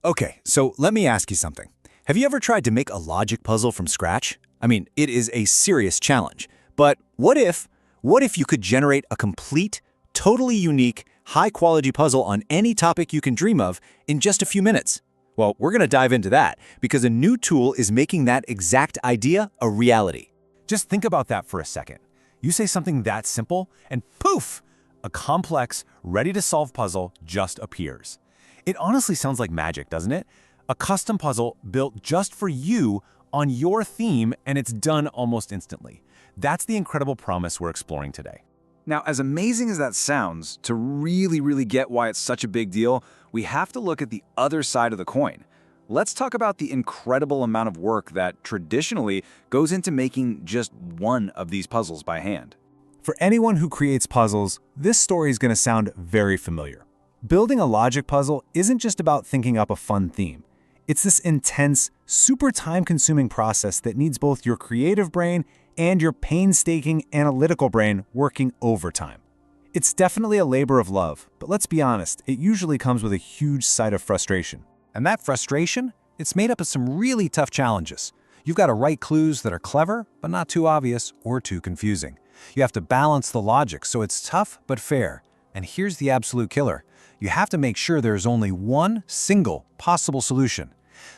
Okay, so let me ask you something. Have you ever tried to make a logic puzzle from scratch? I mean, it is a serious challenge. But what if you could generate a complete, totally unique, high-quality puzzle on any topic you can dream of in just a few minutes? Well, we're going to dive into that because a new tool is making that exact idea a reality. Just think about that for a second. You say something that simple, and poof! A complex, ready-to-solve puzzle just appears. It honestly sounds like magic, doesn't it? A custom puzzle built just for you on your theme, and it's done almost instantly. That's the incredible promise we're exploring today. Now, as amazing as that sounds, to really get why it's such a big deal, we have to look at the other side of the coin. Let's talk about the incredible amount of work that traditionally goes into making just one of these puzzles by hand. For anyone who creates puzzles, this story is going to sound very familiar. Building a logic puzzle isn't just about thinking up a fun theme. It's this intense, super time-consuming process that needs both your creative brain and your painstaking analytical brain working overtime. It's definitely a labor of love, but let's be honest, it usually comes with a huge side of frustration. And that frustration, it's made up of some really tough challenges. You've got to write clues that are clever, but not too obvious or too confusing. You have to balance the logic so it's tough but fair. And here's the absolute killer. You have to make sure there's only one single possible solution.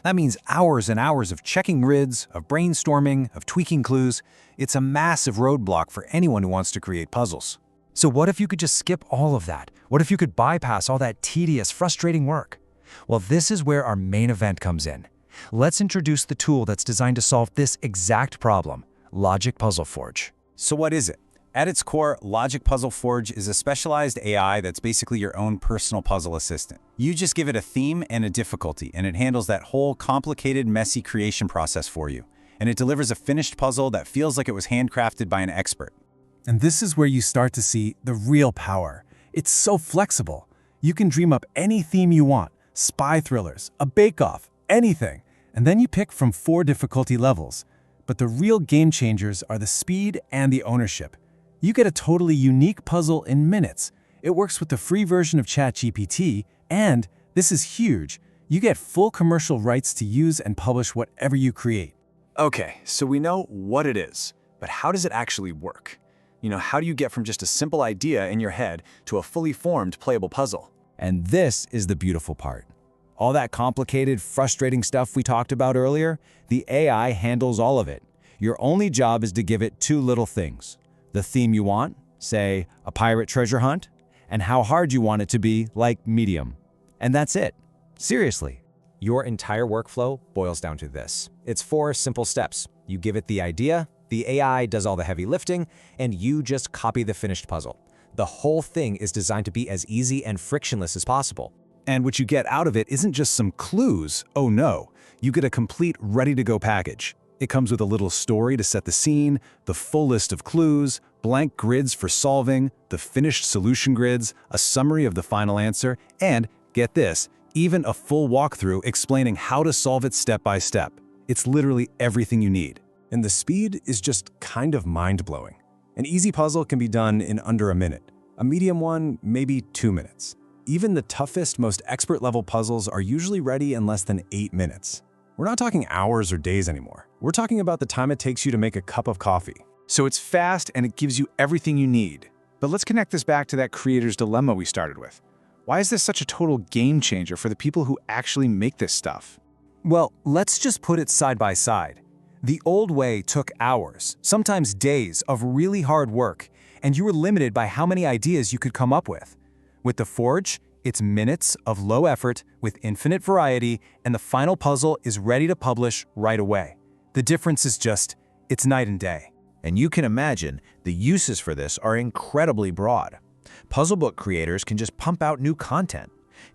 That means hours and hours of checking grids, of brainstorming, of tweaking clues. It's a massive roadblock for anyone who wants to create puzzles. So what if you could just skip all of that? What if you could bypass all that tedious, frustrating work? Well, this is where our main event comes in. Let's introduce the tool that's designed to solve this exact problem, Logic Puzzle Forge. So what is it? At its core, Logic Puzzle Forge is a specialized AI that's basically your own personal puzzle assistant. You just give it a theme and a difficulty, and it handles that whole complicated, messy creation process for you. And it delivers a finished puzzle that feels like it was handcrafted by an expert. And this is where you start to see the real power. It's so flexible. You can dream up any theme you want, spy thrillers, a bake-off, anything. And then you pick from 4 difficulty levels. But the real game changers are the speed and the ownership. You get a totally unique puzzle in minutes. It works with the free version of ChatGPT, and, this is huge, you get full commercial rights to use and publish whatever you create. Okay, so we know what it is, but how does it actually work? How do you get from just a simple idea in your head to a fully formed playable puzzle? And this is the beautiful part. All that complicated, frustrating stuff we talked about earlier, the AI handles all of it. Your only job is to give it 2 little things. The theme you want, say, a pirate treasure hunt, and how hard you want it to be, like medium. And that's it. Seriously. Your entire workflow boils down to this. It's 4 simple steps. You give it the idea, the AI does all the heavy lifting, and you just copy the finished puzzle. The whole thing is designed to be as easy and frictionless as possible. And what you get out of it isn't just some clues. Oh no, you get a complete ready-to-go package. It comes with a little story to set the scene, the full list of clues, blank grids for solving, the finished solution grids, a summary of the final answer, and, get this, even a full walkthrough explaining how to solve it step by step. It's literally everything you need. And the speed is just kind of mind-blowing. An easy puzzle can be done in under a minute. A medium one, maybe 2 minutes. Even the toughest, most expert-level puzzles are usually ready in less than 8 minutes. We're not talking hours or days anymore. We're talking about the time it takes you to make a cup of coffee. So it's fast and it gives you everything you need. But let's connect this back to that creator's dilemma we started with. Why is this such a total game changer for the people who actually make this stuff? Well, let's just put it side by side. The old way took hours, sometimes days, of really hard work, and you were limited by how many ideas you could come up with. With the Forge, it's minutes of low effort with infinite variety, and the final puzzle is ready to publish right away. The difference is just, it's night and day. And you can imagine the uses for this are incredibly broad. Puzzle book creators can just pump out new content.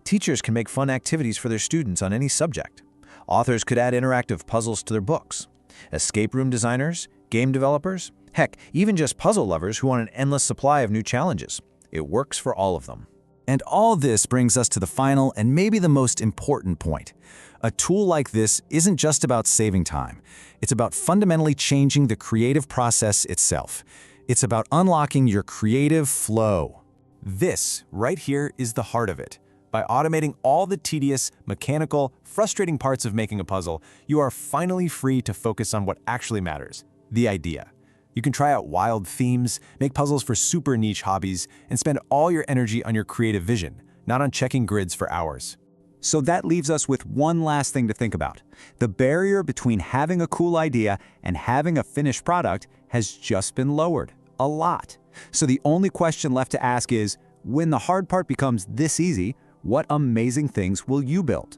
Teachers can make fun activities for their students on any subject. Authors could add interactive puzzles to their books. Escape room designers, game developers, heck, even just puzzle lovers who want an endless supply of new challenges. It works for all of them. And all this brings us to the final and maybe the most important point. A tool like this isn't just about saving time. It's about fundamentally changing the creative process itself. It's about unlocking your creative flow. This, right here, is the heart of it. By automating all the tedious, mechanical, frustrating parts of making a puzzle, you are finally free to focus on what actually matters, the idea. You can try out wild themes, make puzzles for super niche hobbies, and spend all your energy on your creative vision, not on checking grids for hours. So that leaves us with one last thing to think about. The barrier between having a cool idea and having a finished product has just been lowered. A lot. So the only question left to ask is, when the hard part becomes this easy, what amazing things will you build?